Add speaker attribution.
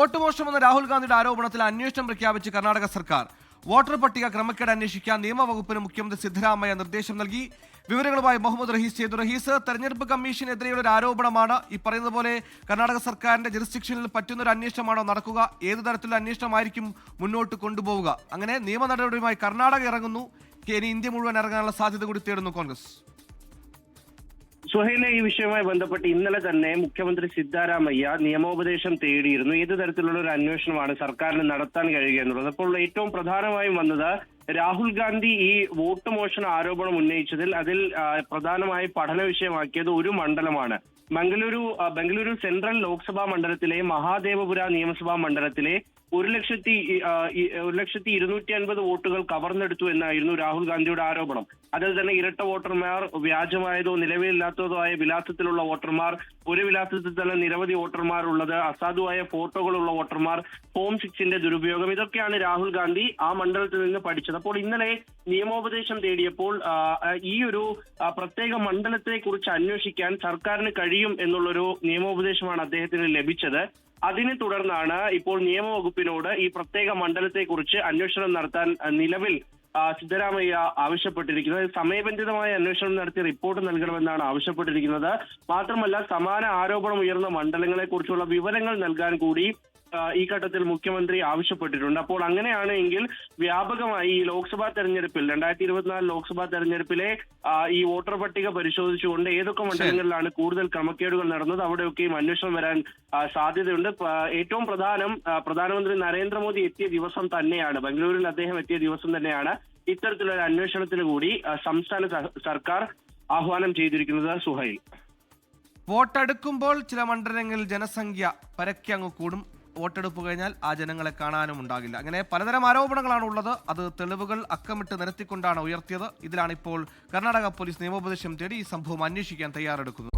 Speaker 1: Vote മോഷണമെന്ന Rahul ഗാന്ധിയുടെ ആരോപണത്തിൽ അന്വേഷണം പ്രഖ്യാപിച്ച് കർണാടക സർക്കാർ. വോട്ടർ പട്ടിക ക്രമക്കേട് അന്വേഷിക്കാൻ നിയമവകുപ്പിന് മുഖ്യമന്ത്രി സിദ്ധരാമയ്യ നിർദ്ദേശം നൽകി. വിവരങ്ങളുമായി മുഹമ്മദ് റഹീസ് ചെയ്തു. റഹീസ്, തെരഞ്ഞെടുപ്പ് കമ്മീഷനെതിരെയുള്ള ഒരു ആരോപണമാണ്. ഈ പറയുന്നത് പോലെ കർണാടക സർക്കാരിന്റെ ജുറിസ്ഡിക്ഷനിൽ പറ്റുന്ന ഒരു അന്വേഷണമാണോ നടക്കുക? ഏത് തരത്തിലുള്ള അന്വേഷണമായിരിക്കും മുന്നോട്ട് കൊണ്ടുപോവുക? അങ്ങനെ നിയമ നടപടിയുമായി കർണാടക ഇറങ്ങുന്നു. ഇനി ഇന്ത്യ മുഴുവൻ ഇറങ്ങാനുള്ള സാധ്യത കൂടി തേടുന്നു കോൺഗ്രസ്.
Speaker 2: സുഹൈലെ, ഈ വിഷയവുമായി ബന്ധപ്പെട്ട് ഇന്നലെ തന്നെ മുഖ്യമന്ത്രി സിദ്ധരാമയ്യ നിയമോപദേശം തേടിയിരുന്നു. ഏത് തരത്തിലുള്ള ഒരു അന്വേഷണമാണ് സർക്കാരിന് നടത്താൻ കഴിയുക എന്നുള്ളത്. അപ്പോൾ ഏറ്റവും പ്രധാനമായും വന്നത് രാഹുൽ ഗാന്ധി ഈ വോട്ട് മോഷണ ആരോപണം ഉന്നയിച്ചതിൽ പ്രധാനമായി പഠന വിഷയമാക്കിയത് ഒരു മണ്ഡലമാണ്. ബംഗളൂരു സെൻട്രൽ ലോക്സഭാ മണ്ഡലത്തിലെ മഹാദേവപുര നിയമസഭാ മണ്ഡലത്തിലെ 1,250,000 വോട്ടുകൾ കവർന്നെടുത്തു എന്നായിരുന്നു രാഹുൽ ഗാന്ധിയുടെ ആരോപണം. അതിൽ തന്നെ ഇരട്ട വോട്ടർമാർ, വ്യാജമായതോ നിലവിലില്ലാത്തതോ ആയ വിലാസത്തിലുള്ള വോട്ടർമാർ, ഒരു വിലാസത്തിൽ തന്നെ നിരവധി വോട്ടർമാർ ഉള്ളത്, അസാധുവായ ഫോട്ടോകളുള്ള വോട്ടർമാർ, ഫോം 6ന്റെ ദുരുപയോഗം, ഇതൊക്കെയാണ് രാഹുൽ ഗാന്ധി ആ മണ്ഡലത്തിൽ നിന്ന് പഠിച്ചത്. അപ്പോൾ ഇന്നലെ നിയമോപദേശം തേടിയപ്പോൾ ഈ ഒരു പ്രത്യേക മണ്ഡലത്തെ കുറിച്ച് അന്വേഷിക്കാൻ സർക്കാരിന് കഴിയും എന്നുള്ളൊരു നിയമോപദേശമാണ് അദ്ദേഹത്തിന് ലഭിച്ചത്. അതിനെ തുടർന്നാണ് ഇപ്പോൾ നിയമവകുപ്പിനോട് ഈ പ്രത്യേക മണ്ഡലത്തെ കുറിച്ച് അന്വേഷണം നടത്താൻ നിലവിൽ സിദ്ധരാമയ്യ ആവശ്യപ്പെട്ടിരിക്കുന്നത്. സമയബന്ധിതമായ അന്വേഷണം നടത്തി റിപ്പോർട്ട് നൽകണമെന്നാണ് ആവശ്യപ്പെട്ടിരിക്കുന്നത്. മാത്രമല്ല, സമാന ആരോപണം ഉയർന്ന മണ്ഡലങ്ങളെ കുറിച്ചുള്ള വിവരങ്ങൾ നൽകാൻ കൂടി ഈ ഘട്ടത്തിൽ മുഖ്യമന്ത്രി ആവശ്യപ്പെട്ടിട്ടുണ്ട്. അപ്പോൾ അങ്ങനെയാണെങ്കിൽ വ്യാപകമായി ഈ ലോക്സഭാ തെരഞ്ഞെടുപ്പിൽ 2024 ലോക്സഭാ തെരഞ്ഞെടുപ്പിലെ ഈ വോട്ടർ പട്ടിക പരിശോധിച്ചുകൊണ്ട് ഏതൊക്കെ മണ്ഡലങ്ങളിലാണ് കൂടുതൽ ക്രമക്കേടുകൾ നടന്നത് അവിടെയൊക്കെയും അന്വേഷണം വരാൻ സാധ്യതയുണ്ട്. ഏറ്റവും പ്രധാനമന്ത്രി നരേന്ദ്രമോദി എത്തിയ ദിവസം തന്നെയാണ്, ബംഗളൂരിൽ അദ്ദേഹം എത്തിയ ദിവസം തന്നെയാണ് ഇത്തരത്തിലൊരു അന്വേഷണത്തിന് കൂടി സംസ്ഥാന സർക്കാർ ആഹ്വാനം ചെയ്തിരിക്കുന്നത്. സുഹൈൽ,
Speaker 1: വോട്ടെടുക്കുമ്പോൾ ചില മണ്ഡലങ്ങളിൽ ജനസംഖ്യ പരക്കെ അങ്ങ് കൂടും. വോട്ടെടുപ്പ് കഴിഞ്ഞാൽ ആ ജനങ്ങളെ കാണാനും ഉണ്ടാകില്ല. അങ്ങനെ പലതരം ആരോപണങ്ങളാണ് ഉള്ളത്. അത് തെളിവുകൾ അക്കമിട്ട് നിരത്തിക്കൊണ്ടാണ് ഉയർത്തിയത്. ഇതിലാണ് ഇപ്പോൾ കർണാടക പോലീസ് നിയമോപദേശം തേടി ഈ സംഭവം അന്വേഷിക്കാൻ തയ്യാറെടുക്കുന്നത്.